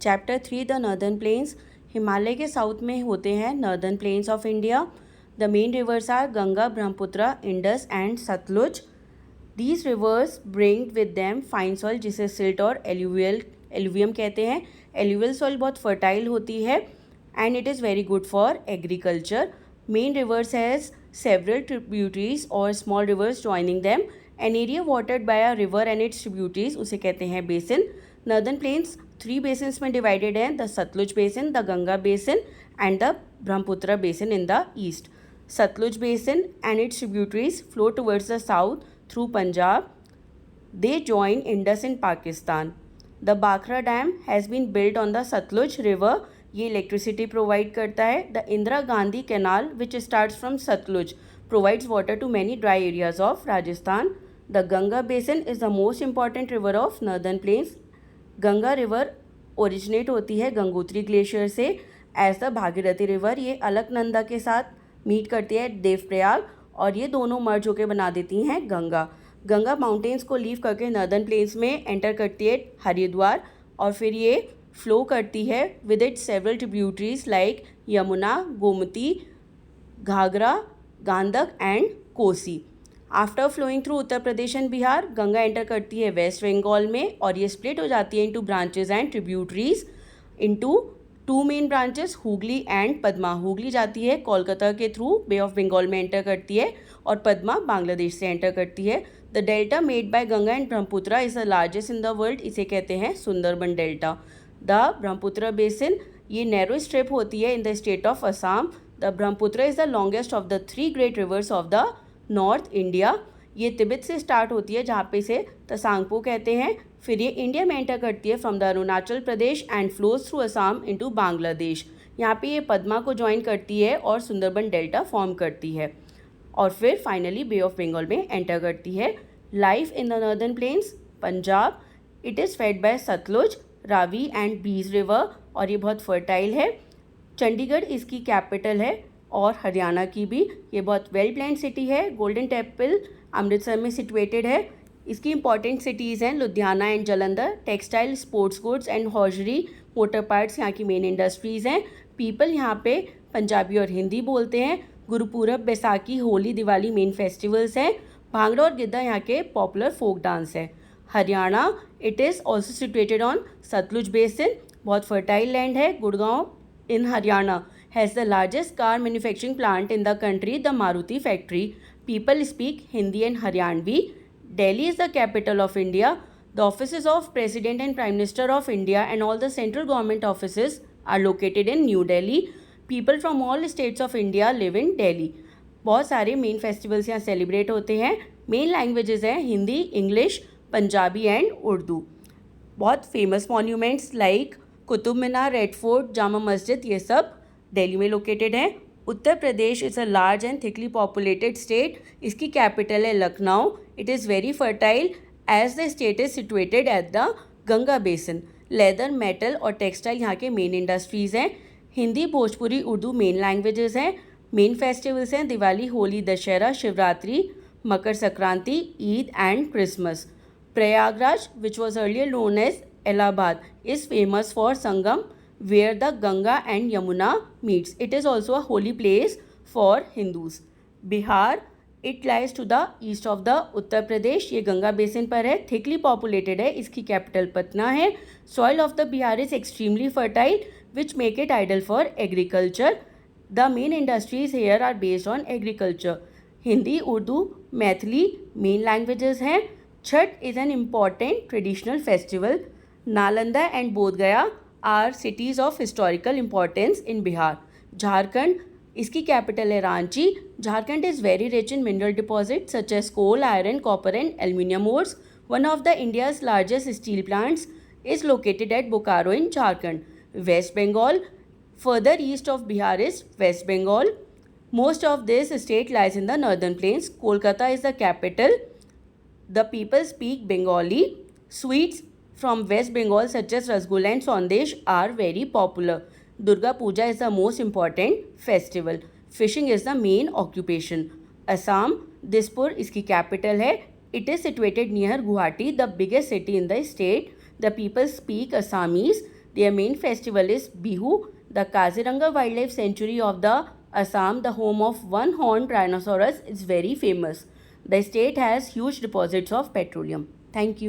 Chapter 3 the northern plains. Himalaya के south में होते हैं northern plains of India. The main rivers are Ganga, Brahmaputra, Indus and Satluj. These rivers bring with them fine soil जिसे silt और alluvium कहते हैं। एलुवियल सॉइल बहुत फर्टाइल होती है and it is very good for agriculture. Main rivers has several tributaries or small rivers joining them. An area watered by a river and its tributaries उसे कहते हैं basin. Northern plains 3 basins में divided हैं, the Satluj basin, the Ganga basin and the Brahmaputra basin in the east. Satluj basin and its tributaries flow towards the south through Punjab. They join Indus in Pakistan. The Bakra dam has been built on the Satluj river. ये electricity provide करता है। The Indira Gandhi canal which starts from Satluj provides water to many dry areas of Rajasthan. The Ganga basin is the most important river of northern plains. Ganga river originate होती है Gangotri glacier से as the Bhagirathi river. ये अलकनंदा के साथ meet करती है देवप्रयाग और ये दोनों मर्ज होकर बना देती हैं गंगा। गंगा माउंटेन्स को लीव करके नॉर्दर्न प्लेन्स में एंटर करती है हरिद्वार और फिर ये फ्लो करती है with it several tributaries like Yamuna, Gomti, Ghaghara, Gandak and Kosi. After flowing through Uttar Pradesh and Bihar Ganga enter करती है वेस्ट बंगाल में और ये स्प्लिट हो जाती है into branches and tributaries into 2 main branches Hooghly and Padma. Hooghly जाती है कोलकाता के थ्रू बे ऑफ बंगाल में एंटर करती है और पद्मा बांग्लादेश से एंटर करती है। The delta made by Ganga and Brahmaputra is the largest in the world. इसे कहते हैं Sundarban delta. The Brahmaputra basin ये नैरो स्ट्रिप होती है in the state of Assam. The Brahmaputra is the longest of the 3 great reverse of the north India. ये तिब्बत से start होती है जहाँ पे इसे तसांगपो कहते हैं। फिर ये इंडिया में एंटर करती है from the Arunachal Pradesh and flows through Assam into Bangladesh. यहाँ पे ये पद्मा को ज्वाइन करती है और सुंदरबन डेल्टा फॉर्म करती है और फिर फाइनली बे ऑफ बंगाल में एंटर करती है। Life in the northern plains Punjab it is fed by Satluj, Ravi and Beas river और ये बहुत फर्टाइल है। चंडीगढ़ इसकी कैपिटल है और हरियाणा की भी। ये बहुत वेल प्लान्ड सिटी है। गोल्डन टेम्पल अमृतसर में सिचुएटेड है। इसकी इंपॉर्टेंट सिटीज़ हैं Ludhiana and Jalandhar. Textile, sports goods and hosiery, motor parts यहाँ की मेन इंडस्ट्रीज़ हैं। पीपल यहाँ पे पंजाबी और हिंदी बोलते हैं। गुरुपूरब, बैसाखी, होली, दिवाली मेन फेस्टिवल्स हैं। भांगड़ा और गिद्दा यहाँ के पॉपुलर फोक डांस है। Haryana it is also situated on Sutlej basin. बहुत फर्टाइल लैंड है। Gurgaon in Haryana has the largest car manufacturing plant in the country, the Maruti factory. People speak Hindi and Haryanvi. Delhi is the capital of India. The offices of President and Prime Minister of India and all the central government offices are located in New Delhi. People from all states of India live in Delhi. बहुत सारे main festivals यहाँ celebrate होते हैं। Main languages हैं Hindi, English, Punjabi and Urdu. बहुत famous monuments like Qutub Minar, red fort, Jama Masjid ये सब दिल्ली में लोकेटेड हैं। Uttar Pradesh is a large and thickly populated state. इसकी कैपिटल है Lucknow. It is very fertile as the state is situated at the Ganga basin. Leather, metal और textile यहाँ के मेन इंडस्ट्रीज़ हैं। हिंदी, भोजपुरी, उर्दू मेन लैंग्वेजेस हैं। मेन फेस्टिवल्स हैं Diwali, Holi, Dussehra, Shivratri, Makar Sankranti, Eid and Christmas. Prayagraj which was earlier known as Allahabad is famous for Sangam where the Ganga and Yamuna meets. It is also a holy place for Hindus. Bihar it lies to the east of the Uttar Pradesh. ये Ganga basin पर है, thickly populated है, इसकी capital Patna है। Soil of the Bihar is extremely fertile which make it ideal for agriculture. The main industries here are based on agriculture. Hindi, Urdu, Maithili main languages हैं। Chhath is an important traditional festival. Nalanda and Bodhgaya are cities of historical importance in Bihar. Jharkhand इसकी capital है Ranchi. Jharkhand is very rich in mineral deposit such as coal, iron, copper and aluminium ores. One of the India's largest steel plants is located at Bokaro in Jharkhand. West Bengal further east of Bihar is West Bengal. Most of this state lies in the northern planes. Kolkata is the capital. The people speak Bengali. Sweets from West Bengal such as Rasgulla and Sandesh are very popular. Durga Puja is the most important festival. Fishing is the main occupation. Assam, Dispur इसकी capital है. It is situated near Guwahati, the biggest city in the state. The people speak Assamese. Their main festival is Bihu. The Kaziranga Wildlife Sanctuary of the Assam, the home of one-horned rhinoceros, is very famous. The state has huge deposits of petroleum. Thank you.